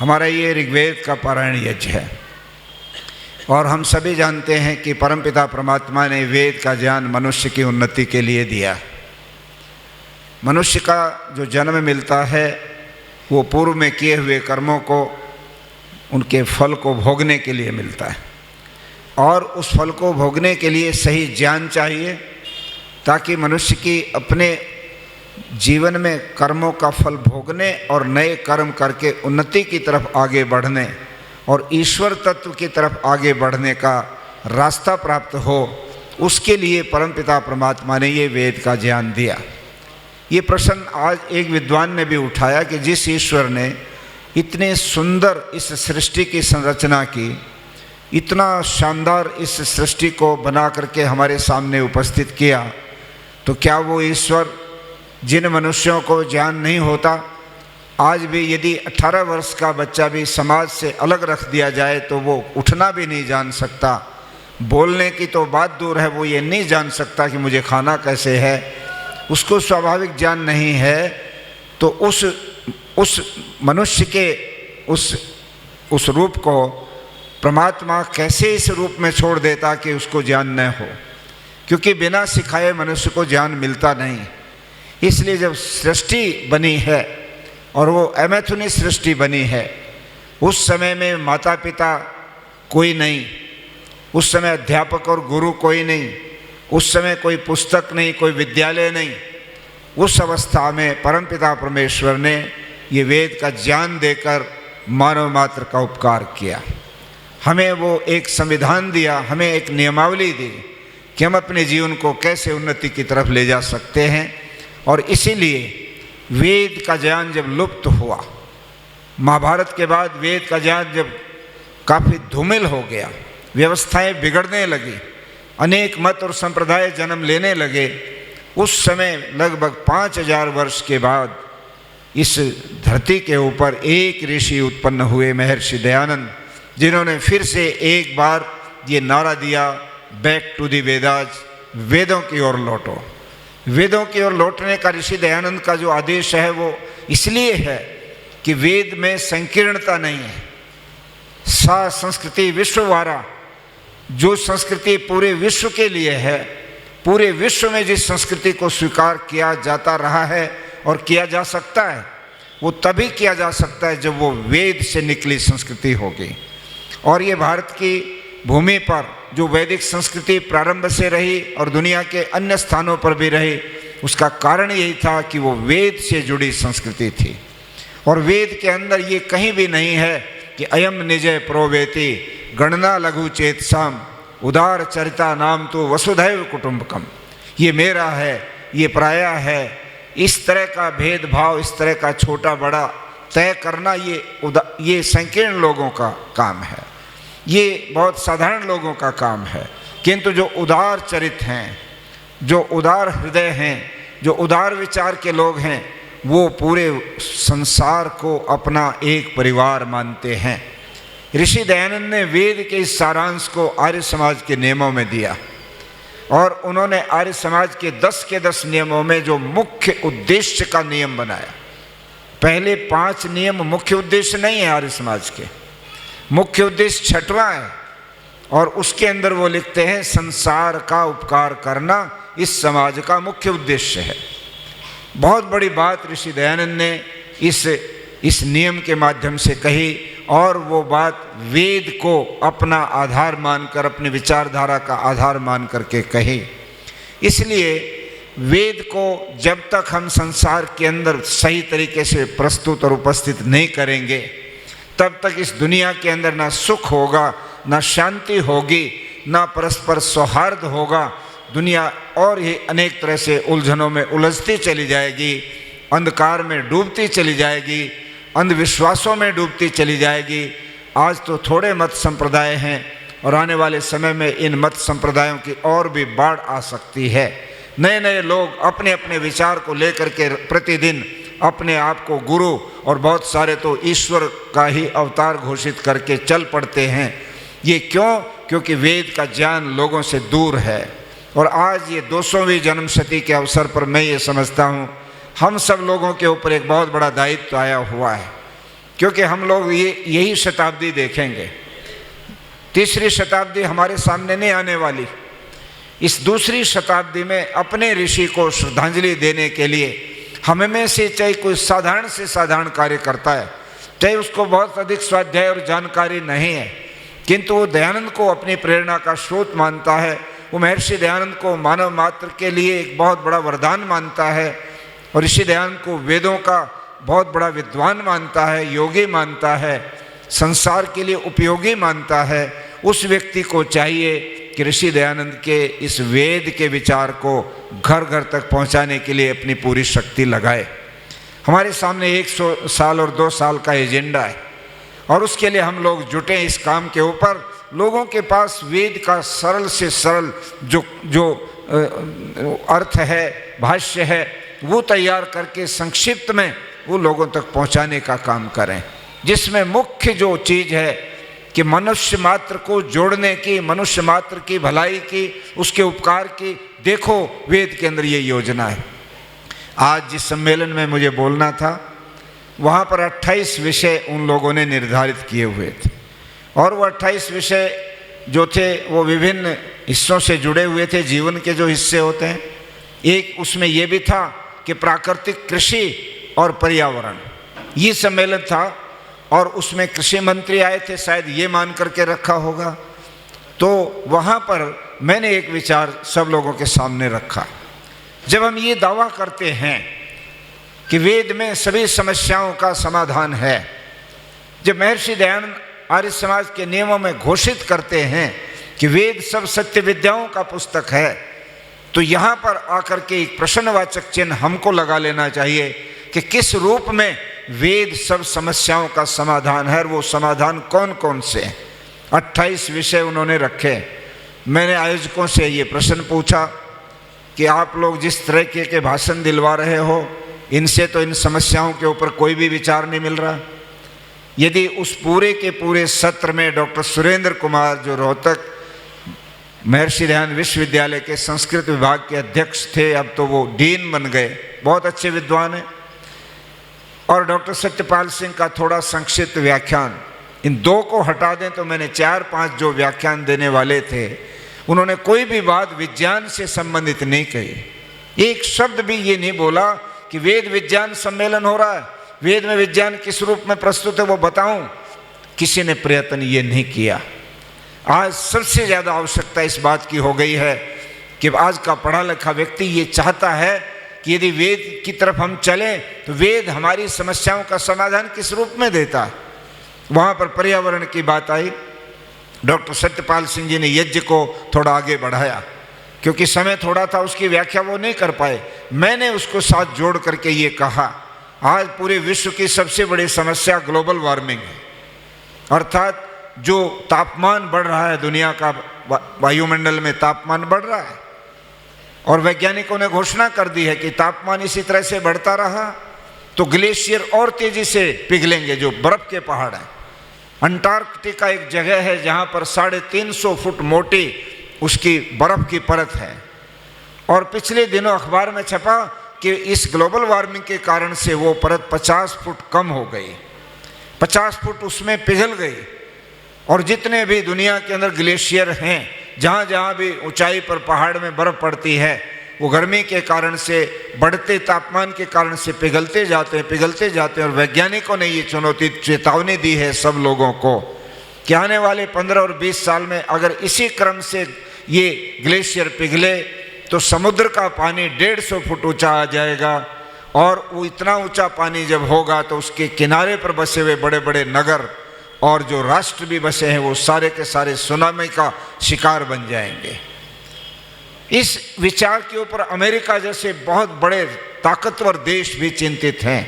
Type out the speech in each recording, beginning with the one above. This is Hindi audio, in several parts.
हमारा ये ऋग्वेद का पारायण यज्ञ है और हम सभी जानते हैं कि परमपिता परमात्मा ने वेद का ज्ञान मनुष्य की उन्नति के लिए दिया। मनुष्य का जो जन्म मिलता है वो पूर्व में किए हुए कर्मों को, उनके फल को भोगने के लिए मिलता है और उस फल को भोगने के लिए सही ज्ञान चाहिए ताकि मनुष्य की अपने जीवन में कर्मों का फल भोगने और नए कर्म करके उन्नति की तरफ आगे बढ़ने और ईश्वर तत्व की तरफ आगे बढ़ने का रास्ता प्राप्त हो, उसके लिए परमपिता परमात्मा ने ये वेद का ज्ञान दिया। ये प्रश्न आज एक विद्वान ने भी उठाया कि जिस ईश्वर ने इतने सुंदर इस सृष्टि की संरचना की, इतना शानदार इस सृष्टि को बना करके हमारे सामने उपस्थित किया, तो क्या वो ईश्वर जिन मनुष्यों को ज्ञान नहीं होता, आज भी यदि 18 वर्ष का बच्चा भी समाज से अलग रख दिया जाए तो वो उठना भी नहीं जान सकता, बोलने की तो बात दूर है, वो ये नहीं जान सकता कि मुझे खाना कैसे है, उसको स्वाभाविक ज्ञान नहीं है, तो उस मनुष्य के उस रूप को परमात्मा कैसे इस रूप में छोड़ देता कि उसको ज्ञान न हो, क्योंकि बिना सिखाए मनुष्य को ज्ञान मिलता नहीं। इसलिए जब सृष्टि बनी है और वो अमैथुनी सृष्टि बनी है, उस समय में माता पिता कोई नहीं, उस समय अध्यापक और गुरु कोई नहीं, उस समय कोई पुस्तक नहीं, कोई विद्यालय नहीं। उस अवस्था में परमपिता परमेश्वर ने ये वेद का ज्ञान देकर मानव मात्र का उपकार किया। हमें वो एक संविधान दिया, हमें एक नियमावली दी कि हम अपने जीवन को कैसे उन्नति की तरफ ले जा सकते हैं। और इसीलिए वेद का ज्ञान जब लुप्त हुआ, महाभारत के बाद वेद का ज्ञान जब काफ़ी धूमिल हो गया, व्यवस्थाएं बिगड़ने लगी, अनेक मत और संप्रदाय जन्म लेने लगे, उस समय लगभग 5000 वर्ष के बाद इस धरती के ऊपर एक ऋषि उत्पन्न हुए, महर्षि दयानंद, जिन्होंने फिर से एक बार ये नारा दिया, बैक टू दी वेदाज, वेदों की ओर लौटो। वेदों की ओर लौटने का ऋषि दयानंद का जो आदेश है वो इसलिए है कि वेद में संकीर्णता नहीं है। सा संस्कृति विश्ववारा, जो संस्कृति पूरे विश्व के लिए है, पूरे विश्व में जिस संस्कृति को स्वीकार किया जाता रहा है और किया जा सकता है, वो तभी किया जा सकता है जब वो वेद से निकली संस्कृति होगी। और ये भारत की भूमि पर जो वैदिक संस्कृति प्रारंभ से रही और दुनिया के अन्य स्थानों पर भी रही, उसका कारण यही था कि वो वेद से जुड़ी संस्कृति थी। और वेद के अंदर ये कहीं भी नहीं है कि अयम निजय प्रोवेति गणना लघु चेतसाम उदार चरिता नाम तो वसुधैव कुटुंबकम, ये मेरा है, ये पराया है, इस तरह का भेदभाव, इस तरह का छोटा बड़ा तय करना ये संकीर्ण लोगों का काम है, ये बहुत साधारण लोगों का काम है। किंतु जो उदार चरित हैं, जो उदार हृदय हैं, जो उदार विचार के लोग हैं, वो पूरे संसार को अपना एक परिवार मानते हैं। ऋषि दयानंद ने वेद के इस सारांश को आर्य समाज के नियमों में दिया और उन्होंने आर्य समाज के 10 के 10 नियमों में जो मुख्य उद्देश्य का नियम बनाया। पहले 5 नियम मुख्य उद्देश्य नहीं है आर्य समाज के, मुख्य उद्देश्य 6वां है और उसके अंदर वो लिखते हैं संसार का उपकार करना इस समाज का मुख्य उद्देश्य है। बहुत बड़ी बात ऋषि दयानंद ने इस नियम के माध्यम से कही और वो बात वेद को अपना आधार मानकर, अपनी विचारधारा का आधार मान करके कही। इसलिए वेद को जब तक हम संसार के अंदर सही तरीके से प्रस्तुत और उपस्थित नहीं करेंगे, तब तक इस दुनिया के अंदर ना सुख होगा, ना शांति होगी, ना परस्पर सौहार्द होगा। दुनिया और ही अनेक तरह से उलझनों में उलझती चली जाएगी, अंधकार में डूबती चली जाएगी, अंधविश्वासों में डूबती चली जाएगी। आज तो थोड़े मत संप्रदाय हैं और आने वाले समय में इन मत संप्रदायों की और भी बाढ़ आ सकती है। नए नए लोग अपने अपने विचार को लेकर के प्रतिदिन अपने आप को गुरु और बहुत सारे तो ईश्वर का ही अवतार घोषित करके चल पड़ते हैं। ये क्यों? क्योंकि वेद का ज्ञान लोगों से दूर है। और आज ये 200वीं जन्मशती के अवसर पर मैं ये समझता हूँ हम सब लोगों के ऊपर एक बहुत बड़ा दायित्व आया हुआ है क्योंकि हम लोग यही शताब्दी देखेंगे। तीसरी शताब्दी हमारे सामने नहीं आने वाली। इस दूसरी शताब्दी में अपने ऋषि को श्रद्धांजलि देने के लिए हम में से चाहे कोई साधारण से साधारण कार्य करता है, चाहे उसको बहुत अधिक स्वाध्याय और जानकारी नहीं है, किंतु वो दयानंद को अपनी प्रेरणा का स्रोत मानता है, वो महर्षि दयानंद को मानव मात्र के लिए एक बहुत बड़ा वरदान मानता है और ऋषि दयानंद को वेदों का बहुत बड़ा विद्वान मानता है, योगी मानता है, संसार के लिए उपयोगी मानता है, उस व्यक्ति को चाहिए कि ऋषि दयानंद के इस वेद के विचार को घर घर तक पहुंचाने के लिए अपनी पूरी शक्ति लगाए। हमारे सामने 100 साल और 2 साल का एजेंडा है और उसके लिए हम लोग जुटे इस काम के ऊपर। लोगों के पास वेद का सरल से सरल जो अर्थ है, भाष्य है, वो तैयार करके संक्षिप्त में वो लोगों तक पहुंचाने का काम करें, जिसमें मुख्य जो चीज़ है कि मनुष्य मात्र को जोड़ने की, मनुष्य मात्र की भलाई की, उसके उपकार की, देखो वेद के अंदर ये योजना है। आज जिस सम्मेलन में मुझे बोलना था वहाँ पर 28 विषय उन लोगों ने निर्धारित किए हुए थे और वो 28 विषय जो थे वो विभिन्न हिस्सों से जुड़े हुए थे, जीवन के जो हिस्से होते हैं। एक उसमें ये भी था कि प्राकृतिक कृषि और पर्यावरण, ये सम्मेलन था और उसमें कृषि मंत्री आए थे, शायद ये मान करके रखा होगा। तो वहाँ पर मैंने एक विचार सब लोगों के सामने रखा। जब हम ये दावा करते हैं कि वेद में सभी समस्याओं का समाधान है, जब महर्षि दयानंद आर्य समाज के नियमों में घोषित करते हैं कि वेद सब सत्य विद्याओं का पुस्तक है, तो यहाँ पर आकर के एक प्रश्नवाचक चिन्ह हमको लगा लेना चाहिए कि किस रूप में वेद सब समस्याओं का समाधान है और वो समाधान कौन कौन से हैं। 28 विषय उन्होंने रखे। मैंने आयोजकों से ये प्रश्न पूछा कि आप लोग जिस तरह के भाषण दिलवा रहे हो, इनसे तो इन समस्याओं के ऊपर कोई भी विचार नहीं मिल रहा। यदि उस पूरे के पूरे सत्र में डॉक्टर सुरेंद्र कुमार, जो रोहतक महर्षि दयानंद विश्वविद्यालय के संस्कृत विभाग के अध्यक्ष थे, अब तो वो डीन बन गए, बहुत अच्छे विद्वान हैं, और डॉक्टर सत्यपाल सिंह का थोड़ा संक्षिप्त व्याख्यान, इन दो को हटा दें तो मैंने 4-5 जो व्याख्यान देने वाले थे, उन्होंने कोई भी बात विज्ञान से संबंधित नहीं कही। एक शब्द भी ये नहीं बोला कि वेद विज्ञान सम्मेलन हो रहा है, वेद में विज्ञान किस रूप में प्रस्तुत है वो बताऊं। किसी ने प्रयत्न ये नहीं किया। आज सबसे ज़्यादा आवश्यकता इस बात की हो गई है कि आज का पढ़ा लिखा व्यक्ति ये चाहता है कि यदि वेद की तरफ हम चलें तो वेद हमारी समस्याओं का समाधान किस रूप में देता है। वहाँ पर पर्यावरण की बात आई। डॉक्टर सत्यपाल सिंह जी ने यज्ञ को थोड़ा आगे बढ़ाया, क्योंकि समय थोड़ा था, उसकी व्याख्या वो नहीं कर पाए। मैंने उसको साथ जोड़ करके ये कहा, आज पूरे विश्व की सबसे बड़ी समस्या ग्लोबल वार्मिंग है, अर्थात जो तापमान बढ़ रहा है दुनिया का, वायुमंडल में तापमान बढ़ रहा है और वैज्ञानिकों ने घोषणा कर दी है कि तापमान इसी तरह से बढ़ता रहा तो ग्लेशियर और तेजी से पिघलेंगे, जो बर्फ के पहाड़ हैं। अंटार्कटिका एक जगह है जहाँ पर 350 फुट मोटी उसकी बर्फ की परत है और पिछले दिनों अखबार में छपा कि इस ग्लोबल वार्मिंग के कारण से वो परत 50 फुट कम हो गई, 50 फुट उसमें पिघल गई। और जितने भी दुनिया के अंदर ग्लेशियर हैं, जहाँ जहाँ भी ऊंचाई पर पहाड़ में बर्फ़ पड़ती है, वो गर्मी के कारण से, बढ़ते तापमान के कारण से पिघलते जाते हैं। और वैज्ञानिकों ने ये चेतावनी दी है सब लोगों को कि आने वाले 15 और 20 साल में अगर इसी क्रम से ये ग्लेशियर पिघले तो समुद्र का पानी 150 फुट ऊंचा आ जाएगा और वो इतना ऊंचा पानी जब होगा तो उसके किनारे पर बसे हुए बड़े बड़े नगर और जो राष्ट्र भी बसे हैं वो सारे के सारे सुनामी का शिकार बन जाएंगे। इस विचार के ऊपर अमेरिका जैसे बहुत बड़े ताकतवर देश भी चिंतित हैं।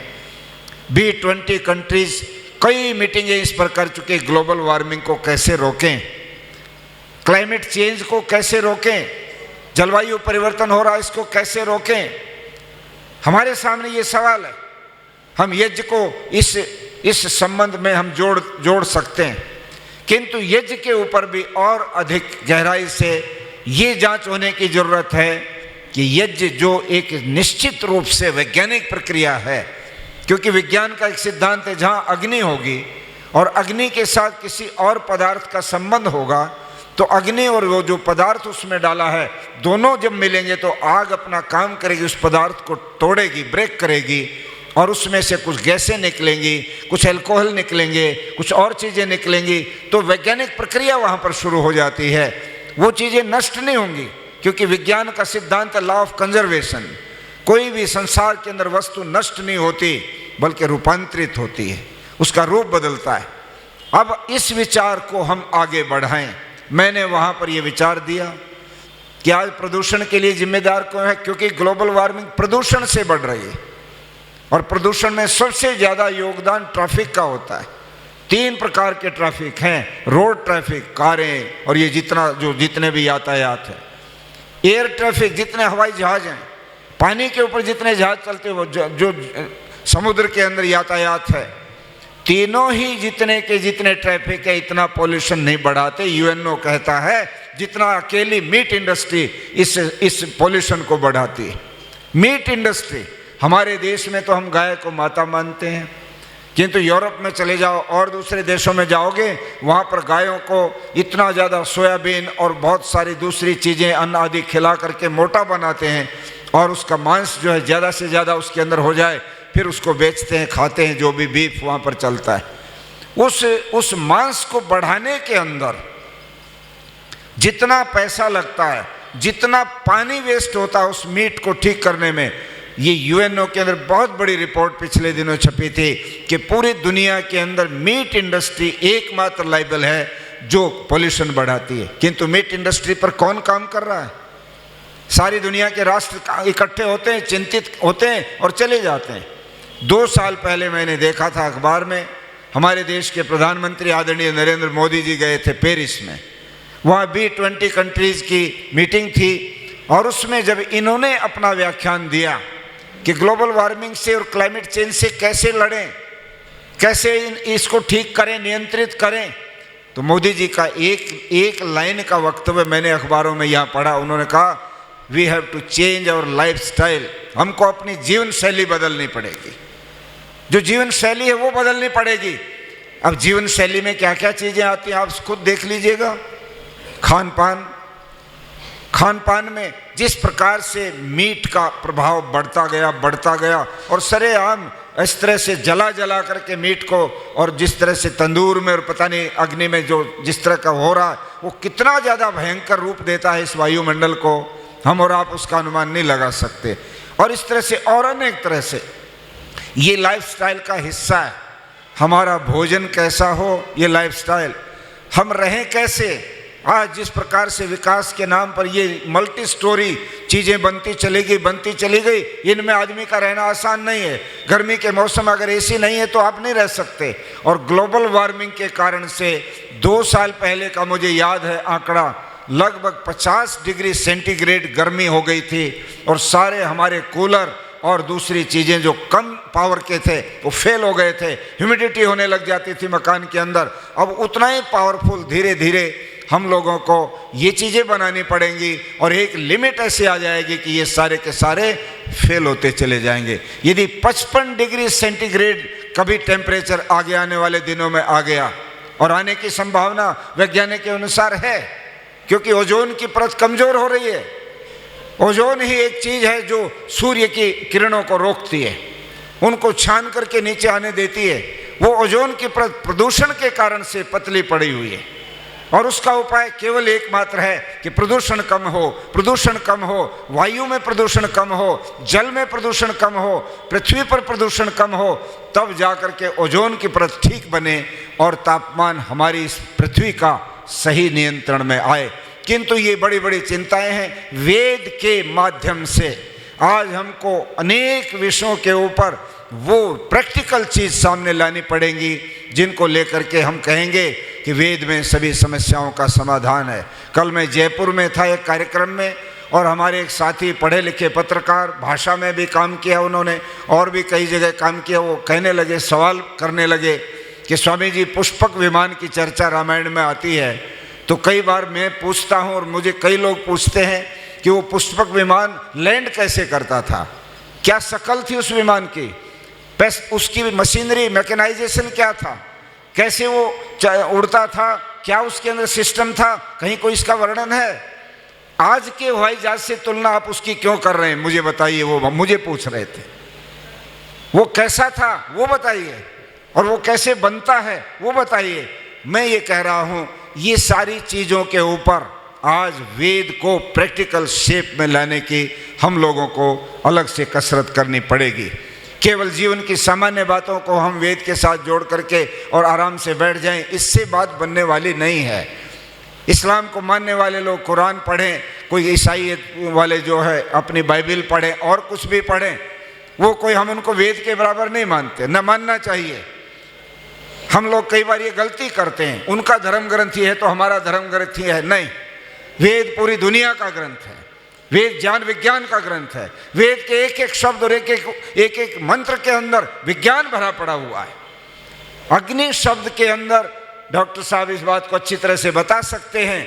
B20 कंट्रीज कई मीटिंगें इस पर कर चुके, ग्लोबल वार्मिंग को कैसे रोकें, क्लाइमेट चेंज को कैसे रोकें, जलवायु परिवर्तन हो रहा है इसको कैसे रोकें। हमारे सामने ये सवाल है। हम यज्ञ को इस संबंध में हम जोड़ सकते हैं, किंतु यज्ञ के ऊपर भी और अधिक गहराई से ये जांच होने की जरूरत है कि यज्ञ जो एक निश्चित रूप से वैज्ञानिक प्रक्रिया है, क्योंकि विज्ञान का एक सिद्धांत है, जहाँ अग्नि होगी और अग्नि के साथ किसी और पदार्थ का संबंध होगा तो अग्नि और वो जो पदार्थ उसमें डाला है दोनों जब मिलेंगे तो आग अपना काम करेगी, उस पदार्थ को तोड़ेगी, ब्रेक करेगी और उसमें से कुछ गैसें निकलेंगी, कुछ अल्कोहल निकलेंगे, कुछ और चीज़ें निकलेंगी। तो वैज्ञानिक प्रक्रिया वहाँ पर शुरू हो जाती है। वो चीज़ें नष्ट नहीं होंगी क्योंकि विज्ञान का सिद्धांत लॉ ऑफ कंजर्वेशन, कोई भी संसार के अंदर वस्तु नष्ट नहीं होती बल्कि रूपांतरित होती है, उसका रूप बदलता है। अब इस विचार को हम आगे बढ़ाएं। मैंने वहाँ पर यह विचार दिया कि आज प्रदूषण के लिए जिम्मेदार कौन है, क्योंकि ग्लोबल वार्मिंग प्रदूषण से बढ़ रही है और प्रदूषण में सबसे ज़्यादा योगदान ट्रैफिक का होता है। 3 प्रकार के ट्रैफिक हैं, रोड ट्रैफिक, कारें और ये जितने भी यातायात है, एयर ट्रैफिक जितने हवाई जहाज हैं, पानी के ऊपर जितने जहाज चलते हैं, वो जो समुद्र के अंदर यातायात है, तीनों ही जितने के जितने ट्रैफिक है इतना पॉल्यूशन नहीं बढ़ाते। यूएनओ कहता है जितना अकेली मीट इंडस्ट्री इस पॉल्यूशन को बढ़ाती है। मीट इंडस्ट्री, हमारे देश में तो हम गाय को माता मानते हैं, किंतु यूरोप में चले जाओ और दूसरे देशों में जाओगे, वहाँ पर गायों को इतना ज़्यादा सोयाबीन और बहुत सारी दूसरी चीज़ें अन्न आदि खिला करके मोटा बनाते हैं और उसका मांस जो है ज़्यादा से ज़्यादा उसके अंदर हो जाए, फिर उसको बेचते हैं, खाते हैं, जो भी बीफ वहाँ पर चलता है। उस मांस को बढ़ाने के अंदर जितना पैसा लगता है, जितना पानी वेस्ट होता है उस मीट को ठीक करने में, ये यूएनओ के अंदर बहुत बड़ी रिपोर्ट पिछले दिनों छपी थी कि पूरी दुनिया के अंदर मीट इंडस्ट्री एकमात्र लायबल है जो पॉल्यूशन बढ़ाती है। किंतु मीट इंडस्ट्री पर कौन काम कर रहा है? सारी दुनिया के राष्ट्र इकट्ठे होते हैं, चिंतित होते हैं और चले जाते हैं। 2 साल पहले मैंने देखा था अखबार में, हमारे देश के प्रधानमंत्री आदरणीय नरेंद्र मोदी जी गए थे पेरिस में, वहाँ B20 कंट्रीज़ की मीटिंग थी और उसमें जब इन्होंने अपना व्याख्यान दिया कि ग्लोबल वार्मिंग से और क्लाइमेट चेंज से कैसे लड़ें, कैसे इसको ठीक करें, नियंत्रित करें, तो मोदी जी का एक लाइन का वक्तव्य मैंने अखबारों में यहाँ पढ़ा। उन्होंने कहा we have to change our lifestyle, हमको अपनी जीवन शैली बदलनी पड़ेगी। जो जीवन शैली है वो बदलनी पड़ेगी। अब जीवन शैली में क्या क्या चीज़ें आती हैं आप खुद देख लीजिएगा। खान पान में जिस प्रकार से मीट का प्रभाव बढ़ता गया और सरेआम इस तरह से जला करके मीट को, और जिस तरह से तंदूर में और पता नहीं अग्नि में जो जिस तरह का हो रहा है, वो कितना ज़्यादा भयंकर रूप देता है इस वायुमंडल को, हम और आप उसका अनुमान नहीं लगा सकते। और इस तरह से और अनेक तरह से ये लाइफस्टाइल का हिस्सा है। हमारा भोजन कैसा हो, ये लाइफस्टाइल, हम रहें कैसे। आज जिस प्रकार से विकास के नाम पर ये मल्टी स्टोरी चीज़ें बनती चली गई, इनमें आदमी का रहना आसान नहीं है। गर्मी के मौसम में अगर एसी नहीं है तो आप नहीं रह सकते। और ग्लोबल वार्मिंग के कारण से 2 साल पहले का मुझे याद है आंकड़ा, लगभग 50 डिग्री सेंटीग्रेड गर्मी हो गई थी और सारे हमारे कूलर और दूसरी चीज़ें जो कम पावर के थे वो फेल हो गए थे, ह्यूमिडिटी होने लग जाती थी मकान के अंदर। अब उतना ही पावरफुल धीरे धीरे हम लोगों को ये चीज़ें बनानी पड़ेंगी और एक लिमिट ऐसी आ जाएगी कि ये सारे के सारे फेल होते चले जाएंगे। यदि 55 डिग्री सेंटीग्रेड कभी टेम्परेचर आगे आने वाले दिनों में आ गया, और आने की संभावना वैज्ञानिक के अनुसार है, क्योंकि ओजोन की परत कमज़ोर हो रही है। ओजोन ही एक चीज़ है जो सूर्य की किरणों को रोकती है, उनको छान करके नीचे आने देती है। वो ओजोन की परत प्रदूषण के कारण से पतली पड़ी हुई है और उसका उपाय केवल एकमात्र है कि प्रदूषण कम हो, वायु में प्रदूषण कम हो, जल में प्रदूषण कम हो, पृथ्वी पर प्रदूषण कम हो, तब जाकर के ओजोन की परत ठीक बने और तापमान हमारी इस पृथ्वी का सही नियंत्रण में आए। किंतु ये बड़ी बड़ी चिंताएं हैं। वेद के माध्यम से आज हमको अनेक विषयों के ऊपर वो प्रैक्टिकल चीज़ सामने लानी पड़ेंगी जिनको लेकर के हम कहेंगे कि वेद में सभी समस्याओं का समाधान है। कल मैं जयपुर में था एक कार्यक्रम में, और हमारे एक साथी पढ़े लिखे पत्रकार, भाषा में भी काम किया उन्होंने और भी कई जगह काम किया, वो कहने लगे, सवाल करने लगे कि स्वामी जी पुष्पक विमान की चर्चा रामायण में आती है, तो कई बार मैं पूछता हूँ और मुझे कई लोग पूछते हैं कि वो पुष्पक विमान लैंड कैसे करता था, क्या शकल थी उस विमान की, उसकी मशीनरी मैकेनाइजेशन क्या था, कैसे वो उड़ता था, क्या उसके अंदर सिस्टम था, कहीं कोई इसका वर्णन है? आज के हवाई जहाज से तुलना आप उसकी क्यों कर रहे हैं? मुझे बताइए। वो मुझे पूछ रहे थे वो कैसा था वो बताइए, और वो कैसे बनता है वो बताइए। मैं ये कह रहा हूं, ये सारी चीजों के ऊपर आज वेद को प्रैक्टिकल शेप में लाने की हम लोगों को अलग से कसरत करनी पड़ेगी। केवल जीवन की सामान्य बातों को हम वेद के साथ जोड़ करके और आराम से बैठ जाएं, इससे बात बनने वाली नहीं है। इस्लाम को मानने वाले लोग कुरान पढ़ें, कोई ईसाई वाले जो है अपनी बाइबिल पढ़ें और कुछ भी पढ़ें, वो कोई, हम उनको वेद के बराबर नहीं मानते, न मानना चाहिए। हम लोग कई बार ये गलती करते हैं, उनका धर्म ग्रंथ ही है तो हमारा धर्म ग्रंथ ही है। नहीं, वेद पूरी दुनिया का ग्रंथ है, वेद ज्ञान विज्ञान का ग्रंथ है। वेद के एक एक शब्द और एक एक मंत्र के अंदर विज्ञान भरा पड़ा हुआ है। अग्नि शब्द के अंदर, डॉक्टर साहब इस बात को अच्छी तरह से बता सकते हैं,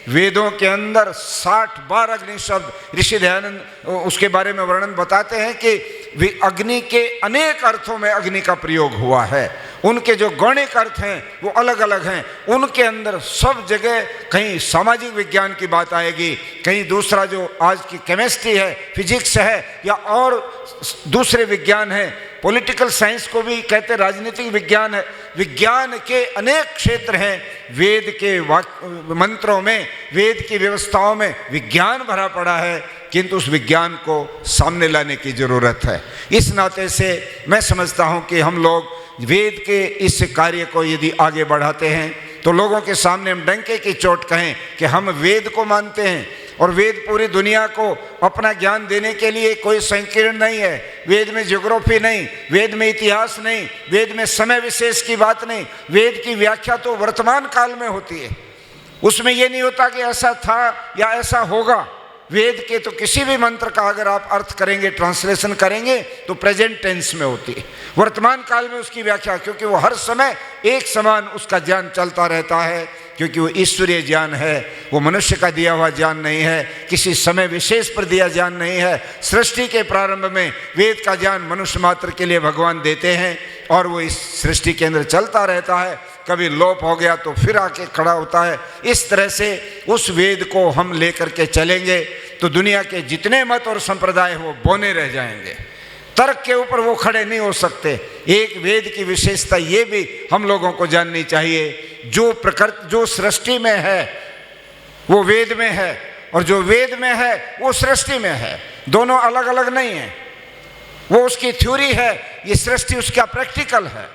वेदों के अंदर 60 बार अग्नि शब्द, ऋषि दयानंद उसके बारे में वर्णन बताते हैं कि अग्नि के अनेक अर्थों में अग्नि का प्रयोग हुआ है। उनके जो गौणिक अर्थ हैं वो अलग अलग हैं। उनके अंदर सब जगह कहीं सामाजिक विज्ञान की बात आएगी, कहीं दूसरा जो आज की केमिस्ट्री है, फिजिक्स है, या और दूसरे विज्ञान हैं, पॉलिटिकल साइंस को भी कहते, राजनीतिक विज्ञान है। विज्ञान के अनेक क्षेत्र हैं। वेद के मंत्रों में, वेद की व्यवस्थाओं में विज्ञान भरा पड़ा है, किंतु उस विज्ञान को सामने लाने की जरूरत है। इस नाते से मैं समझता हूं कि हम लोग वेद के इस कार्य को यदि आगे बढ़ाते हैं तो लोगों के सामने हम डंके की चोट कहें कि हम वेद को मानते हैं, और वेद पूरी दुनिया को अपना ज्ञान देने के लिए कोई संकीर्ण नहीं है। वेद में ज्योग्राफी नहीं, वेद में इतिहास नहीं, वेद में समय विशेष की बात नहीं। वेद की व्याख्या तो वर्तमान काल में होती है, उसमें यह नहीं होता कि ऐसा था या ऐसा होगा। वेद के तो किसी भी मंत्र का अगर आप अर्थ करेंगे, ट्रांसलेशन करेंगे, तो प्रेजेंट टेंस में होती है, वर्तमान काल में उसकी व्याख्या, क्योंकि वो हर समय एक समान उसका ज्ञान चलता रहता है, क्योंकि वो ईश्वरीय ज्ञान है, वो मनुष्य का दिया हुआ ज्ञान नहीं है, किसी समय विशेष पर दिया ज्ञान नहीं है। सृष्टि के प्रारंभ में वेद का ज्ञान मनुष्य मात्र के लिए भगवान देते हैं, और वो इस सृष्टि के अंदर चलता रहता है, कभी लोप हो गया तो फिर आके खड़ा होता है। इस तरह से उस वेद को हम लेकर के चलेंगे तो दुनिया के जितने मत और संप्रदाय वो बौने रह जाएंगे, तर्क के ऊपर वो खड़े नहीं हो सकते। एक वेद की विशेषता ये भी हम लोगों को जाननी चाहिए, जो प्रकृति, जो सृष्टि में है वो वेद में है, और जो वेद में है वो सृष्टि में है, दोनों अलग अलग नहीं है। वो उसकी थ्योरी है, ये सृष्टि उसका प्रैक्टिकल है।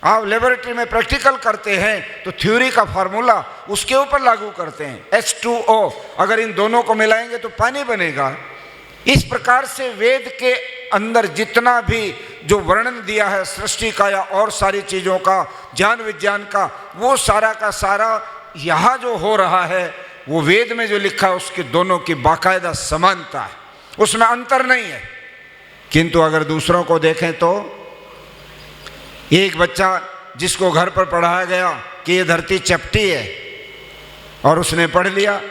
आप लेबोरेटरी में प्रैक्टिकल करते हैं तो थ्योरी का फार्मूला उसके ऊपर लागू करते हैं, H2O, अगर इन दोनों को मिलाएंगे तो पानी बनेगा। इस प्रकार से वेद के अंदर जितना भी जो वर्णन दिया है सृष्टि का या और सारी चीज़ों का, ज्ञान विज्ञान का, वो सारा का सारा यहाँ जो हो रहा है वो वेद में जो लिखा है उसके दोनों की बाकायदा समानता है, उसमें अंतर नहीं है। किंतु अगर दूसरों को देखें तो एक बच्चा जिसको घर पर पढ़ाया गया कि ये धरती चपटी है और उसने पढ़ लिया,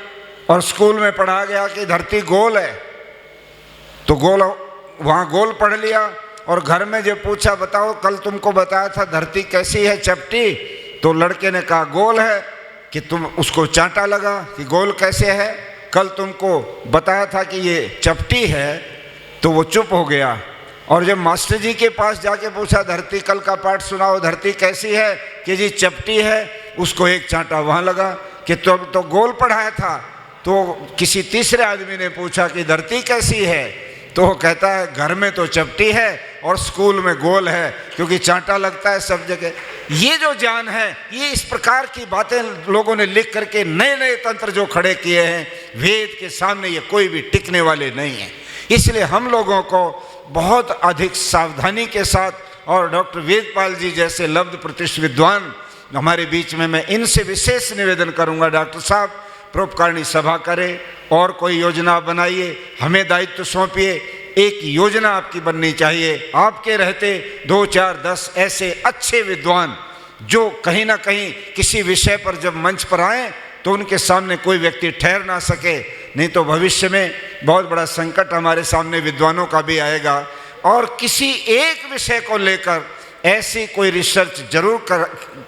और स्कूल में पढ़ाया गया कि धरती गोल है तो गोल, वहाँ गोल पढ़ लिया, और घर में जब पूछा बताओ कल तुमको बताया था धरती कैसी है, चपटी, तो लड़के ने कहा गोल है, कि तुम, उसको चांटा लगा कि गोल कैसे है, कल तुमको बताया था कि ये चपटी है, तो वो चुप हो गया। और जब मास्टर जी के पास जाके पूछा धरती कल का पाठ सुनाओ, धरती कैसी है, कि जी चपटी है, उसको एक चांटा वहाँ लगा कि तो गोल पढ़ाया था। तो किसी तीसरे आदमी ने पूछा कि धरती कैसी है, तो वो कहता है घर में तो चपटी है और स्कूल में गोल है, क्योंकि चांटा लगता है सब जगह। ये जो ज्ञान है, ये इस प्रकार की बातें लोगों ने लिख करके नए नए तंत्र जो खड़े किए हैं, वेद के सामने ये कोई भी टिकने वाले नहीं है। इसलिए हम लोगों को बहुत अधिक सावधानी के साथ, और डॉक्टर वेदपाल जी जैसे लब्ध प्रतिष्ठित विद्वान हमारे बीच में, मैं इनसे विशेष निवेदन करूंगा, डॉक्टर साहब परोपकारिणी सभा करें और कोई योजना बनाइए, हमें दायित्व सौंपिए। एक योजना आपकी बननी चाहिए, आपके रहते 2, 4, 10 ऐसे अच्छे विद्वान जो कहीं ना कहीं किसी विषय पर जब मंच पर आए तो उनके सामने कोई व्यक्ति ठहर ना सके, नहीं तो भविष्य में बहुत बड़ा संकट हमारे सामने विद्वानों का भी आएगा। और किसी एक विषय को लेकर ऐसी कोई रिसर्च जरूर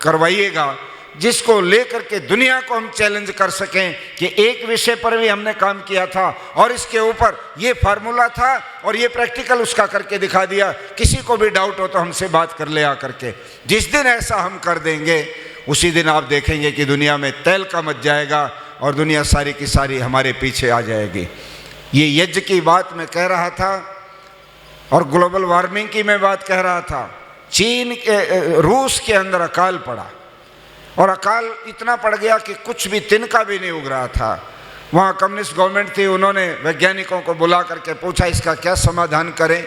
करवाइएगा जिसको लेकर के दुनिया को हम चैलेंज कर सकें कि एक विषय पर भी हमने काम किया था और इसके ऊपर ये फार्मूला था और ये प्रैक्टिकल उसका करके दिखा दिया। किसी को भी डाउट हो तो हमसे बात कर ले आकर के। जिस दिन ऐसा हम कर देंगे उसी दिन आप देखेंगे कि दुनिया में तेल का मच जाएगा और दुनिया सारी की सारी हमारे पीछे आ जाएगी। ये यज्ञ की बात मैं कह रहा था और ग्लोबल वार्मिंग की मैं बात कह रहा था। चीन के रूस के अंदर अकाल पड़ा और अकाल इतना पड़ गया कि कुछ भी तिनका भी नहीं उग रहा था। वहाँ कम्युनिस्ट गवर्नमेंट थी, उन्होंने वैज्ञानिकों को बुला करके पूछा इसका क्या समाधान करें,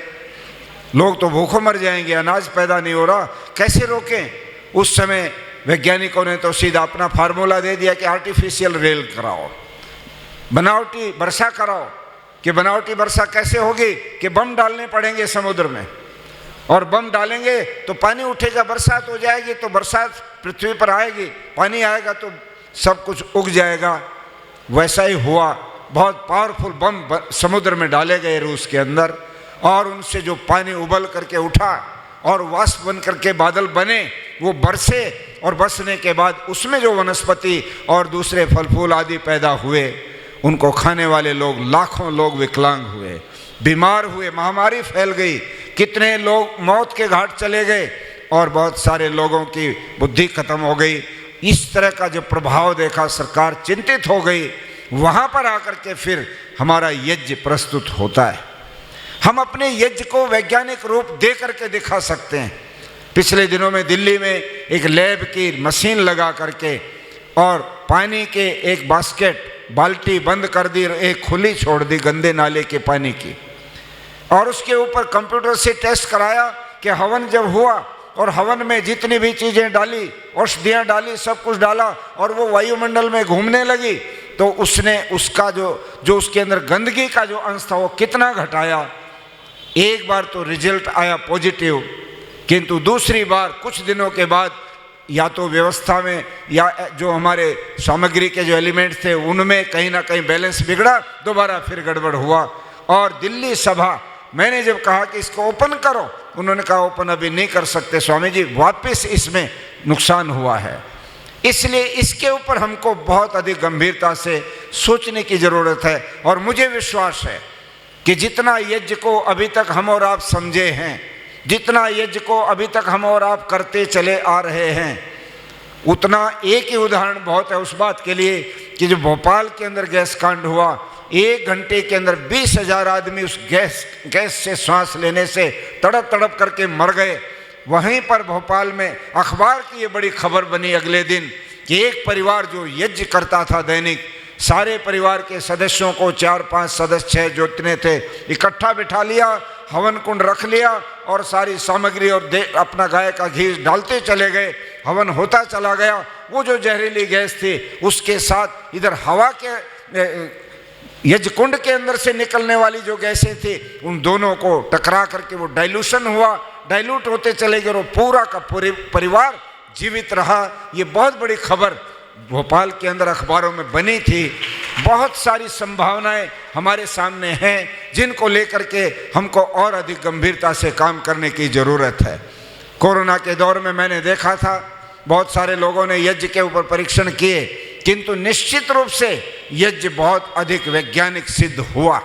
लोग तो भूखों मर जाएंगे, अनाज पैदा नहीं हो रहा, कैसे रोकें। उस समय वैज्ञानिकों ने तो सीधा अपना फार्मूला दे दिया कि आर्टिफिशियल रेल कराओ, बनावटी वर्षा कराओ। कि बनावटी वर्षा कैसे होगी कि बम डालने पड़ेंगे समुद्र में और बम डालेंगे तो पानी उठेगा, बरसात हो जाएगी, तो बरसात पृथ्वी पर आएगी, पानी आएगा तो सब कुछ उग जाएगा। वैसा ही हुआ। बहुत पावरफुल बम समुद्र में डाले गए रूस के अंदर और उनसे जो पानी उबल करके उठा और वाष्प बन करके बादल बने, वो बरसे और बरसने के बाद उसमें जो वनस्पति और दूसरे फल फूल आदि पैदा हुए, उनको खाने वाले लोग, लाखों लोग विकलांग हुए, बीमार हुए, महामारी फैल गई, कितने लोग मौत के घाट चले गए और बहुत सारे लोगों की बुद्धि खत्म हो गई। इस तरह का जो प्रभाव देखा सरकार चिंतित हो गई। वहाँ पर आकर के फिर हमारा यज्ञ प्रस्तुत होता है। हम अपने यज्ञ को वैज्ञानिक रूप दे करके दिखा सकते हैं। पिछले दिनों में दिल्ली में एक लैब की मशीन लगा करके और पानी के एक बास्केट बाल्टी बंद कर दी, एक खुली छोड़ दी गंदे नाले के पानी की, और उसके ऊपर कंप्यूटर से टेस्ट कराया कि हवन जब हुआ और हवन में जितनी भी चीज़ें डाली, औषधियाँ डाली, सब कुछ डाला और वो वायुमंडल में घूमने लगी, तो उसने उसका जो उसके अंदर गंदगी का जो अंश था वो कितना घटाया। एक बार तो रिजल्ट आया पॉजिटिव, किंतु दूसरी बार कुछ दिनों के बाद या तो व्यवस्था में या जो हमारे सामग्री के जो एलिमेंट थे उनमें कहीं ना कहीं बैलेंस बिगड़ा, दोबारा फिर गड़बड़ हुआ। और दिल्ली सभा, मैंने जब कहा कि इसको ओपन करो, उन्होंने कहा ओपन अभी नहीं कर सकते स्वामी जी, वापस इसमें नुकसान हुआ है। इसलिए इसके ऊपर हमको बहुत अधिक गंभीरता से सोचने की ज़रूरत है। और मुझे विश्वास है कि जितना यज्ञ को अभी तक हम और आप समझे हैं, जितना यज्ञ को अभी तक हम और आप करते चले आ रहे हैं, उतना एक ही उदाहरण बहुत है उस बात के लिए कि जो भोपाल के अंदर गैस कांड हुआ, 1 घंटे के अंदर 20,000 आदमी उस गैस से सांस लेने से तड़प तड़प करके मर गए। वहीं पर भोपाल में अखबार की ये बड़ी खबर बनी अगले दिन कि एक परिवार जो यज्ञ करता था दैनिक, सारे परिवार के सदस्यों को 4-5 सदस्य जो इतने थे इकट्ठा बिठा लिया, हवन कुंड रख लिया और सारी सामग्री और अपना गाय का घी डालते चले गए। हवन होता चला गया। वो जो जहरीली गैस थी उसके साथ इधर हवा के यज्ञ कुंड के अंदर से निकलने वाली जो गैसें थी, उन दोनों को टकरा करके वो डाइल्यूशन हुआ, डाइल्यूट होते चले गए और पूरा का परिवार जीवित रहा। ये बहुत बड़ी खबर भोपाल के अंदर अखबारों में बनी थी। बहुत सारी संभावनाएं हमारे सामने हैं जिनको लेकर के हमको और अधिक गंभीरता से काम करने की ज़रूरत है। कोरोना के दौर में मैंने देखा था बहुत सारे लोगों ने यज्ञ के ऊपर परीक्षण किए, किंतु निश्चित रूप से यज्ञ बहुत अधिक वैज्ञानिक सिद्ध हुआ।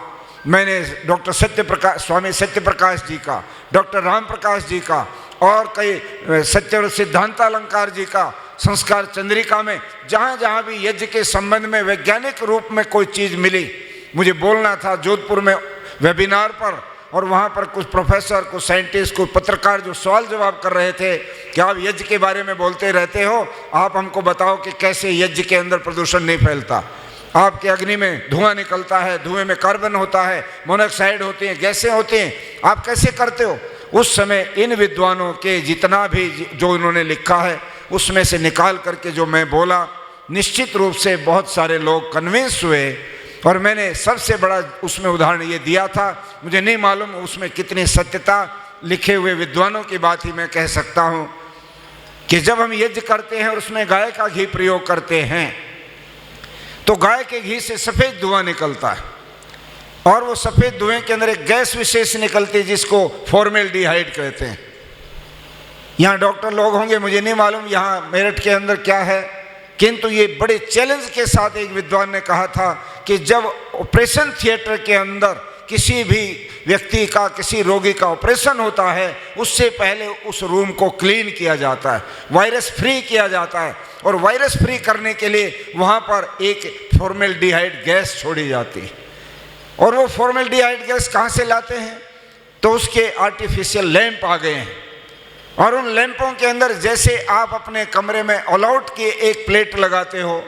मैंने डॉक्टर सत्यप्रकाश, स्वामी सत्यप्रकाश जी का, डॉक्टर राम प्रकाश जी का और कई सत्य सिद्धांतालंकार जी का संस्कार चंद्रिका में जहाँ जहाँ भी यज्ञ के संबंध में वैज्ञानिक रूप में कोई चीज़ मिली, मुझे बोलना था जोधपुर में वेबिनार पर, और वहाँ पर कुछ प्रोफेसर, कुछ साइंटिस्ट, कुछ पत्रकार जो सवाल जवाब कर रहे थे कि आप यज्ञ के बारे में बोलते रहते हो, आप हमको बताओ कि कैसे यज्ञ के अंदर प्रदूषण नहीं फैलता। आपके अग्नि में धुआं निकलता है, धुएं में कार्बन होता है, मोनोऑक्साइड होती हैं, गैसें होती हैं, आप कैसे करते हो। उस समय इन विद्वानों के जितना भी जो उन्होंने लिखा है उसमें से निकाल करके जो मैं बोला, निश्चित रूप से बहुत सारे लोग कन्विंस हुए। और मैंने सबसे बड़ा उसमें उदाहरण ये दिया था, मुझे नहीं मालूम उसमें कितनी सत्यता, लिखे हुए विद्वानों की बात ही मैं कह सकता हूँ कि जब हम यज्ञ करते हैं और उसमें गाय का घी प्रयोग करते हैं तो गाय के घी से सफ़ेद धुआं निकलता है और वो सफ़ेद धुएं के अंदर एक गैस विशेष निकलती है जिसको फॉर्मेल्डिहाइड कहते हैं। यहाँ डॉक्टर लोग होंगे, मुझे नहीं मालूम यहाँ मेरठ के अंदर क्या है, किंतु ये बड़े चैलेंज के साथ एक विद्वान ने कहा था कि जब ऑपरेशन थिएटर के अंदर किसी भी व्यक्ति का, किसी रोगी का ऑपरेशन होता है, उससे पहले उस रूम को क्लीन किया जाता है, वायरस फ्री किया जाता है, और वायरस फ्री करने के लिए वहाँ पर एक फॉर्मेल्डिहाइड गैस छोड़ी जाती है। और वो फॉर्मेल्डिहाइड गैस कहाँ से लाते हैं? तो उसके आर्टिफिशियल लैंप आ गए हैं, और उन लैंपों के अंदर जैसे आप अपने कमरे में ऑल आउट की एक प्लेट लगाते हो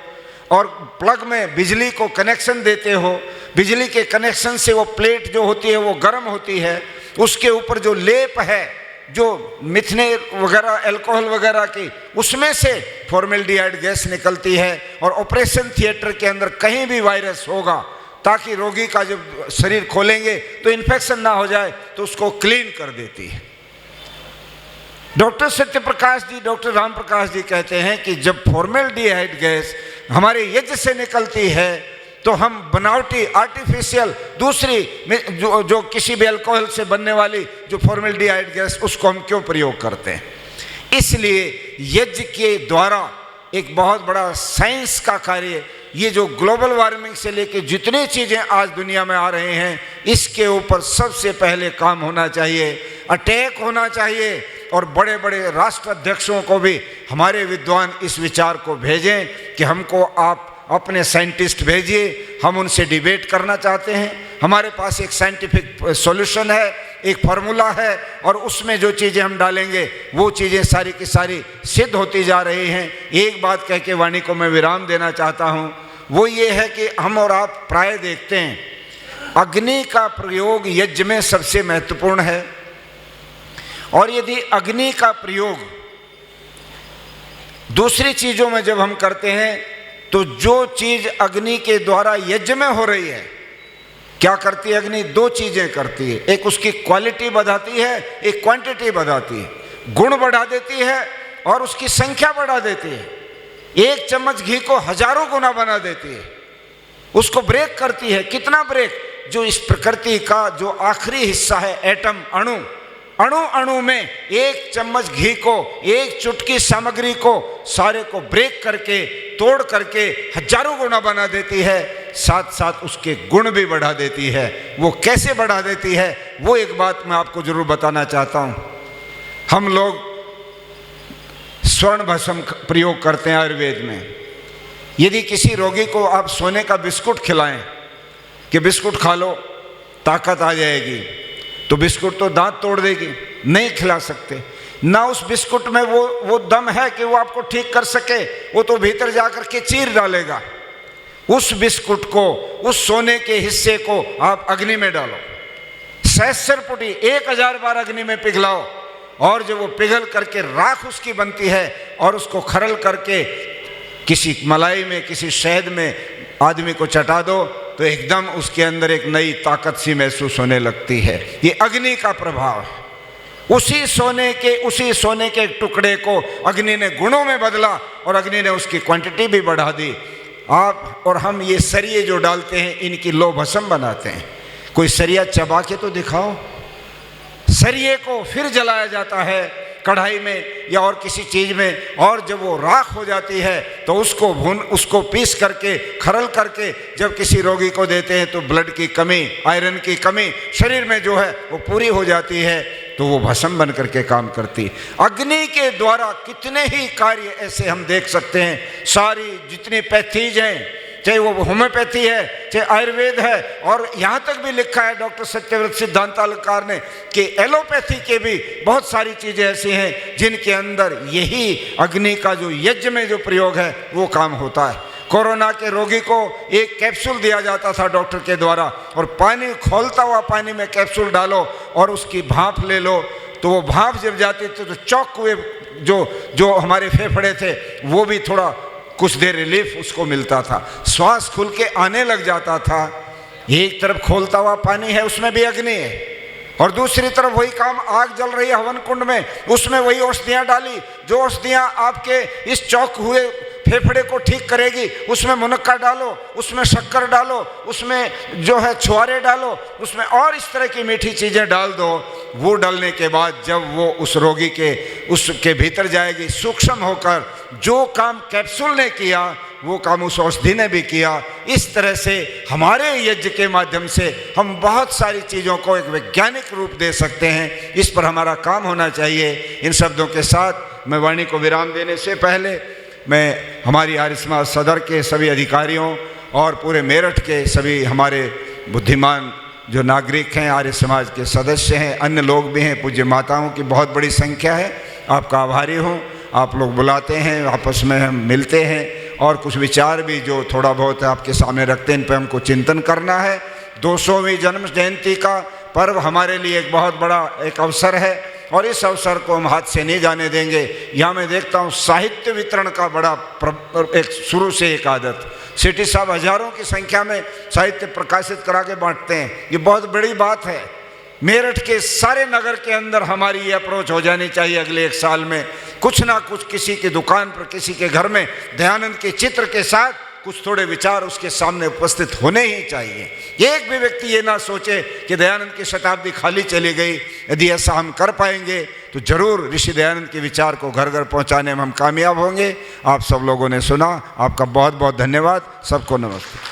और प्लग में बिजली को कनेक्शन देते हो, बिजली के कनेक्शन से वो प्लेट जो होती है वो गर्म होती है, उसके ऊपर जो लेप है, जो मिथनेर वगैरह, अल्कोहल वगैरह की, उसमें से फॉर्मेल्डिहाइड गैस निकलती है, और ऑपरेशन थिएटर के अंदर कहीं भी वायरस होगा, ताकि रोगी का जब शरीर खोलेंगे तो इन्फेक्शन ना हो जाए, तो उसको क्लीन कर देती है। डॉक्टर सत्यप्रकाश जी, डॉक्टर राम प्रकाश जी कहते हैं कि जब फॉर्मेल्डिहाइड गैस हमारे यज्ञ से निकलती है तो हम बनावटी आर्टिफिशियल दूसरी जो किसी भी अल्कोहल से बनने वाली जो फॉर्मेल्डिहाइड गैस, उसको हम क्यों प्रयोग करते हैं? इसलिए यज्ञ के द्वारा एक बहुत बड़ा साइंस का कार्य, ये जो ग्लोबल वार्मिंग से लेके जितनी चीज़ें आज दुनिया में आ रहे हैं, इसके ऊपर सबसे पहले काम होना चाहिए, अटैक होना चाहिए। और बड़े बड़े राष्ट्राध्यक्षों को भी हमारे विद्वान इस विचार को भेजें कि हमको आप अपने साइंटिस्ट भेजिए, हम उनसे डिबेट करना चाहते हैं। हमारे पास एक साइंटिफिक सॉल्यूशन है, एक फार्मूला है, और उसमें जो चीज़ें हम डालेंगे वो चीज़ें सारी की सारी सिद्ध होती जा रही हैं। एक बात कह के वाणी को मैं विराम देना चाहता हूँ, वो ये है कि हम और आप प्राय देखते हैं अग्नि का प्रयोग यज्ञ में सबसे महत्वपूर्ण है, और यदि अग्नि का प्रयोग दूसरी चीज़ों में जब हम करते हैं तो जो चीज़ अग्नि के द्वारा यज्ञ में हो रही है, क्या करती है अग्नि? दो चीज़ें करती है, एक उसकी क्वालिटी बढ़ाती है, एक क्वांटिटी बढ़ाती है। गुण बढ़ा देती है और उसकी संख्या बढ़ा देती है। एक चम्मच घी को हजारों गुना बना देती है, उसको ब्रेक करती है। कितना ब्रेक? जो इस प्रकृति का जो आखिरी हिस्सा है, एटम, अणु, अणु अणु में एक चम्मच घी को, एक चुटकी सामग्री को, सारे को ब्रेक करके, तोड़ करके हजारों गुना बना देती है, साथ साथ उसके गुण भी बढ़ा देती है। वो कैसे बढ़ा देती है, वो एक बात मैं आपको जरूर बताना चाहता हूँ। हम लोग स्वर्ण भस्म प्रयोग करते हैं आयुर्वेद में। यदि किसी रोगी को आप सोने का बिस्कुट खिलाएं कि बिस्कुट खा लो ताकत आ जाएगी, तो बिस्कुट तो दांत तोड़ देगी, नहीं खिला सकते। ना उस बिस्कुट में वो दम है कि वो आपको ठीक कर सके, वो तो भीतर जाकर के चीर डालेगा। उस बिस्कुट को, उस सोने के हिस्से को आप अग्नि में डालो, सहस्रपुटी 1000 बार अग्नि में पिघलाओ, और जब वो पिघल करके राख उसकी बनती है, और उसको खरल करके किसी मलाई में, किसी शहद में आदमी को चटा दो, तो एकदम उसके अंदर एक नई ताकत सी महसूस होने लगती है। ये अग्नि का प्रभाव है। उसी सोने के टुकड़े को अग्नि ने गुणों में बदला, और अग्नि ने उसकी क्वांटिटी भी बढ़ा दी। आप और हम ये सरिये जो डालते हैं, इनकी लौ भस्म बनाते हैं। कोई सरिया चबा के तो दिखाओ। सरिये को फिर जलाया जाता है कढ़ाई में या और किसी चीज़ में, और जब वो राख हो जाती है तो उसको पीस करके, खरल करके जब किसी रोगी को देते हैं तो ब्लड की कमी, आयरन की कमी शरीर में जो है वो पूरी हो जाती है, तो वो भस्म बन करके काम करती। अग्नि के द्वारा कितने ही कार्य ऐसे हम देख सकते हैं। सारी जितनी पैथीज हैं, चाहे वो होम्योपैथी है, चाहे आयुर्वेद है, और यहाँ तक भी लिखा है डॉक्टर सत्यव्रत सिद्धांतालकार ने कि एलोपैथी के भी बहुत सारी चीज़ें ऐसी हैं जिनके अंदर यही अग्नि का जो यज्ञ में जो प्रयोग है वो काम होता है। कोरोना के रोगी को एक कैप्सूल दिया जाता था डॉक्टर के द्वारा, और पानी, खोलता हुआ पानी में कैप्सूल डालो और उसकी भाप ले लो, तो वो भाप जब जाती थी तो चौक हुए जो हमारे फेफड़े थे वो भी थोड़ा कुछ देर रिलीफ उसको मिलता था, श्वास खुल के आने लग जाता था। एक तरफ खोलता हुआ पानी है, उसमें भी अग्नि है, और दूसरी तरफ वही काम, आग जल रही है हवन कुंड में, उसमें वही औषधियाँ डाली, जो औषधियाँ आपके इस चौक हुए फेफड़े को ठीक करेगी, उसमें मुनक्का डालो, उसमें शक्कर डालो, उसमें जो है छुआरे डालो, उसमें और इस तरह की मीठी चीज़ें डाल दो। वो डालने के बाद जब वो उस रोगी के उसके भीतर जाएगी, सूक्ष्म होकर जो काम कैप्सूल ने किया वो काम उस औषधि ने भी किया। इस तरह से हमारे यज्ञ के माध्यम से हम बहुत सारी चीज़ों को एक वैज्ञानिक रूप दे सकते हैं। इस पर हमारा काम होना चाहिए। इन शब्दों के साथ मैं वाणी को विराम देने से पहले मैं हमारी आर्य समाज सदर के सभी अधिकारियों और पूरे मेरठ के सभी हमारे बुद्धिमान जो नागरिक हैं, आर्य समाज के सदस्य हैं, अन्य लोग भी हैं, पूज्य माताओं की बहुत बड़ी संख्या है, आपका आभारी हूँ। आप लोग बुलाते हैं, आपस में हम मिलते हैं और कुछ विचार भी जो थोड़ा बहुत आपके सामने रखते हैं, इन पर हमको चिंतन करना है। 200वीं जन्म जयंती का पर्व हमारे लिए एक बहुत बड़ा एक अवसर है और इस अवसर को हम हाथ से नहीं जाने देंगे। यहाँ मैं देखता हूँ साहित्य वितरण का बड़ा एक शुरू से एक आदत, सिटी साहब हजारों की संख्या में साहित्य प्रकाशित करा के बांटते हैं, ये बहुत बड़ी बात है। मेरठ के सारे नगर के अंदर हमारी ये अप्रोच हो जानी चाहिए। अगले एक साल में कुछ ना कुछ किसी की दुकान पर, किसी के घर में दयानंद के चित्र के साथ कुछ थोड़े विचार उसके सामने उपस्थित होने ही चाहिए। एक भी व्यक्ति ये ना सोचे कि दयानंद की शताब्दी खाली चली गई। यदि ऐसा हम कर पाएंगे तो जरूर ऋषि दयानंद के विचार को घर घर पहुंचाने में हम कामयाब होंगे। आप सब लोगों ने सुना, आपका बहुत बहुत धन्यवाद। सबको नमस्ते।